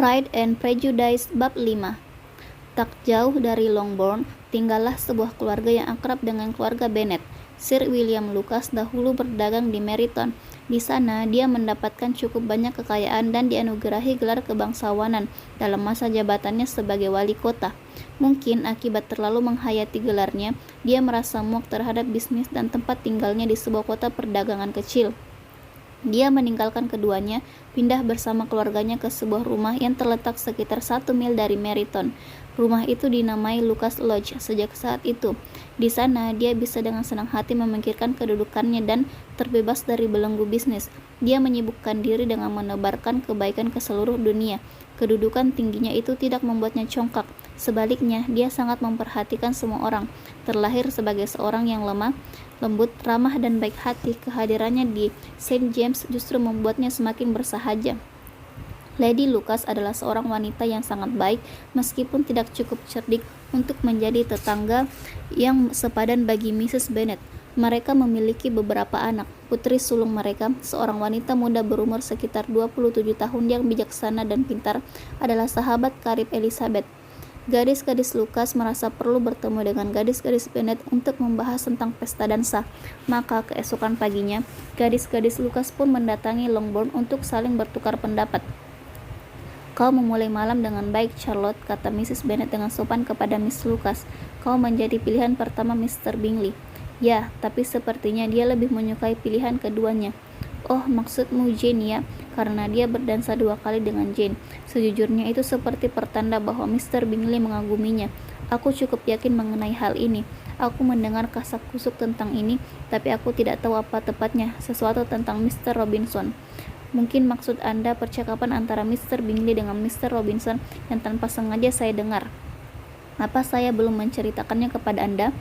Pride and Prejudice Bab 5. Tak jauh dari Longbourn, tinggallah sebuah keluarga yang akrab dengan keluarga Bennet. Sir William Lucas dahulu berdagang di Meryton. Di sana, dia mendapatkan cukup banyak kekayaan dan dianugerahi gelar kebangsawanan dalam masa jabatannya sebagai wali kota. Mungkin akibat terlalu menghayati gelarnya, dia merasa muak terhadap bisnis dan tempat tinggalnya di sebuah kota perdagangan kecil. Dia meninggalkan keduanya, pindah bersama keluarganya ke sebuah rumah yang terletak sekitar 1 mil dari Meryton. Rumah itu dinamai Lucas Lodge sejak saat itu. Di sana, dia bisa dengan senang hati memikirkan kedudukannya dan terbebas dari belenggu bisnis. Dia menyibukkan diri dengan menebarkan kebaikan ke seluruh dunia. Kedudukan tingginya itu tidak membuatnya congkak. Sebaliknya, dia sangat memperhatikan semua orang. Terlahir sebagai seorang yang lemah, lembut, ramah, dan baik hati, kehadirannya di St. James justru membuatnya semakin bersahaja. Lady Lucas adalah seorang wanita yang sangat baik, meskipun tidak cukup cerdik untuk menjadi tetangga yang sepadan bagi Mrs. Bennet. Mereka memiliki beberapa anak. Putri sulung mereka, seorang wanita muda berumur sekitar 27 tahun yang bijaksana dan pintar, adalah sahabat karib Elizabeth. Gadis-gadis Lucas merasa perlu bertemu dengan gadis-gadis Bennet untuk membahas tentang pesta dansa. Maka keesokan paginya, gadis-gadis Lucas pun mendatangi Longbourn untuk saling bertukar pendapat. "Kau memulai malam dengan baik, Charlotte," kata Mrs. Bennet dengan sopan kepada Miss Lucas. "Kau menjadi pilihan pertama Mr. Bingley." "Ya, tapi sepertinya dia lebih menyukai pilihan keduanya." "Oh, maksudmu Jane ya?" Karena dia berdansa 2 kali dengan Jane. Sejujurnya itu seperti pertanda bahwa Mr. Bingley mengaguminya. Aku cukup yakin mengenai hal ini. Aku mendengar kasak-kusuk tentang ini, tapi aku tidak tahu apa tepatnya. Sesuatu tentang Mr. Robinson. Mungkin maksud Anda percakapan antara Mr. Bingley dengan Mr. Robinson yang tanpa sengaja saya dengar. Apa saya belum menceritakannya kepada Anda?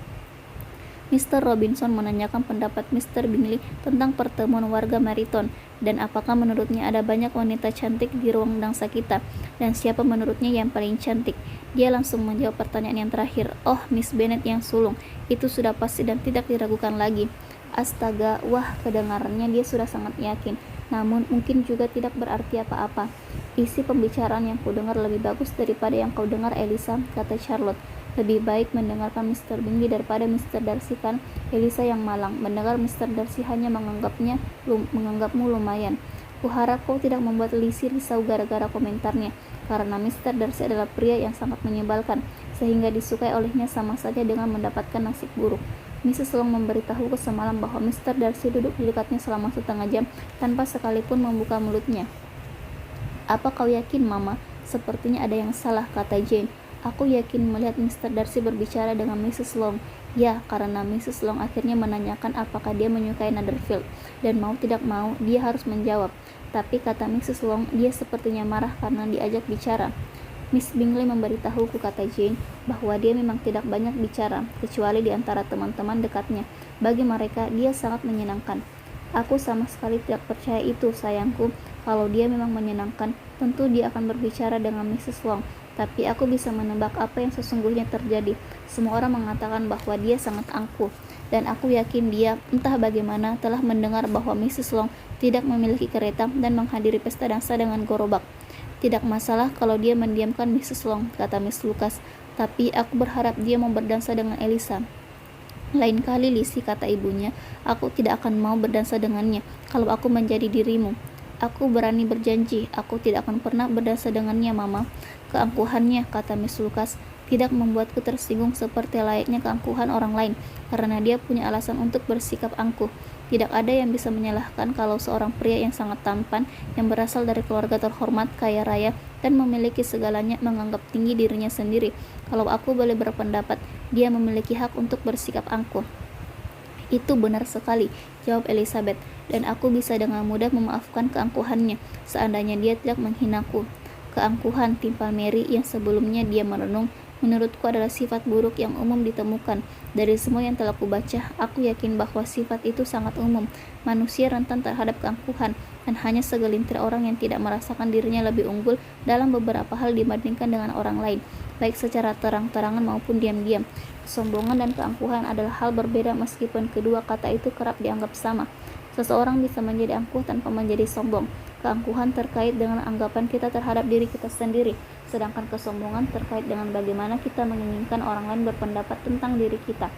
Mr. Robinson menanyakan pendapat Mr. Bingley tentang pertemuan warga Meryton, dan apakah menurutnya ada banyak wanita cantik di ruang dansa kita, dan siapa menurutnya yang paling cantik. Dia langsung menjawab pertanyaan yang terakhir. "Oh, Miss Bennet yang sulung, itu sudah pasti dan tidak diragukan lagi." Astaga, wah, kedengarannya dia sudah sangat yakin, namun mungkin juga tidak berarti apa-apa. "Isi pembicaraan yang kudengar lebih bagus daripada yang kau dengar, Elisa," kata Charlotte. "Lebih baik mendengarkan Mr. Bingley daripada Mr. Darcy, kan?" Elisa yang malang mendengar Mr. Darcy hanya menganggapmu lumayan. "Kuharap kau tidak membuat Lizzie risau gara-gara komentarnya, karena Mr. Darcy adalah pria yang sangat menyebalkan, sehingga disukai olehnya sama saja dengan mendapatkan nasib buruk." Mrs. Long memberitahuku semalam bahwa Mr. Darcy duduk di dekatnya selama setengah jam tanpa sekalipun membuka mulutnya. "Apa kau yakin, Mama? Sepertinya ada yang salah," kata Jane. "Aku yakin melihat Mr. Darcy berbicara dengan Mrs. Long." "Ya, karena Mrs. Long akhirnya menanyakan apakah dia menyukai Netherfield, dan mau tidak mau, dia harus menjawab. Tapi kata Mrs. Long, dia sepertinya marah karena diajak bicara." "Miss Bingley memberitahuku," kata Jane, "bahwa dia memang tidak banyak bicara, kecuali di antara teman-teman dekatnya. Bagi mereka, dia sangat menyenangkan." "Aku sama sekali tidak percaya itu, sayangku. Kalau dia memang menyenangkan, tentu dia akan berbicara dengan Mrs. Long. Tapi aku bisa menebak apa yang sesungguhnya terjadi. Semua orang mengatakan bahwa dia sangat angkuh, dan aku yakin dia, entah bagaimana, telah mendengar bahwa Mrs. Long tidak memiliki kereta dan menghadiri pesta dansa dengan gerobak." "Tidak masalah kalau dia mendiamkan Mrs. Long," kata Miss Lucas, "tapi aku berharap dia mau berdansa dengan Elisa." "Lain kali, Lizzie," kata ibunya, "aku tidak akan mau berdansa dengannya kalau aku menjadi dirimu." "Aku berani berjanji, aku tidak akan pernah berdansa dengannya, Mama." "Keangkuhannya," kata Miss Lucas, "tidak membuatku tersinggung seperti layaknya keangkuhan orang lain, karena dia punya alasan untuk bersikap angkuh. Tidak ada yang bisa menyalahkan kalau seorang pria yang sangat tampan, yang berasal dari keluarga terhormat, kaya raya, dan memiliki segalanya, menganggap tinggi dirinya sendiri. Kalau aku boleh berpendapat, dia memiliki hak untuk bersikap angkuh." "Itu benar sekali," jawab Elizabeth, "dan aku bisa dengan mudah memaafkan keangkuhannya, seandainya dia tidak menghinaku." "Keangkuhan," timpal Mary yang sebelumnya dia merenung, "menurutku adalah sifat buruk yang umum ditemukan. Dari semua yang telah kubaca, aku yakin bahwa sifat itu sangat umum. Manusia rentan terhadap keangkuhan, dan hanya segelintir orang yang tidak merasakan dirinya lebih unggul dalam beberapa hal dibandingkan dengan orang lain, baik secara terang-terangan maupun diam-diam. Kesombongan dan keangkuhan adalah hal berbeda, meskipun kedua kata itu kerap dianggap sama. Seseorang bisa menjadi angkuh tanpa menjadi sombong, Keangkuhan terkait dengan anggapan kita terhadap diri kita sendiri, sedangkan kesombongan terkait dengan bagaimana kita menginginkan orang lain berpendapat tentang diri kita.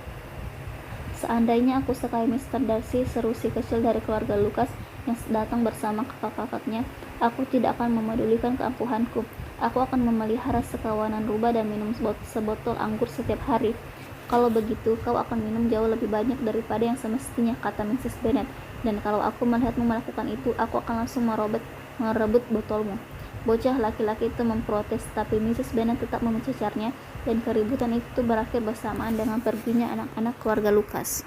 Seandainya aku sekaya Mr. Darcy, seru si kecil dari keluarga Lukas yang datang bersama kakak-kakaknya, aku tidak akan memedulikan keangkuhanku. Aku akan memelihara sekawanan rubah dan minum sebotol anggur setiap hari. Kalau begitu, kau akan minum jauh lebih banyak daripada yang semestinya, kata Mrs. Bennet. Dan kalau aku melihatmu melakukan itu, aku akan langsung merebut botolmu. Bocah laki-laki itu memprotes, tapi Mrs. Bennet tetap mencecarnya, dan keributan itu berakhir bersamaan dengan perginya anak-anak keluarga Lukas.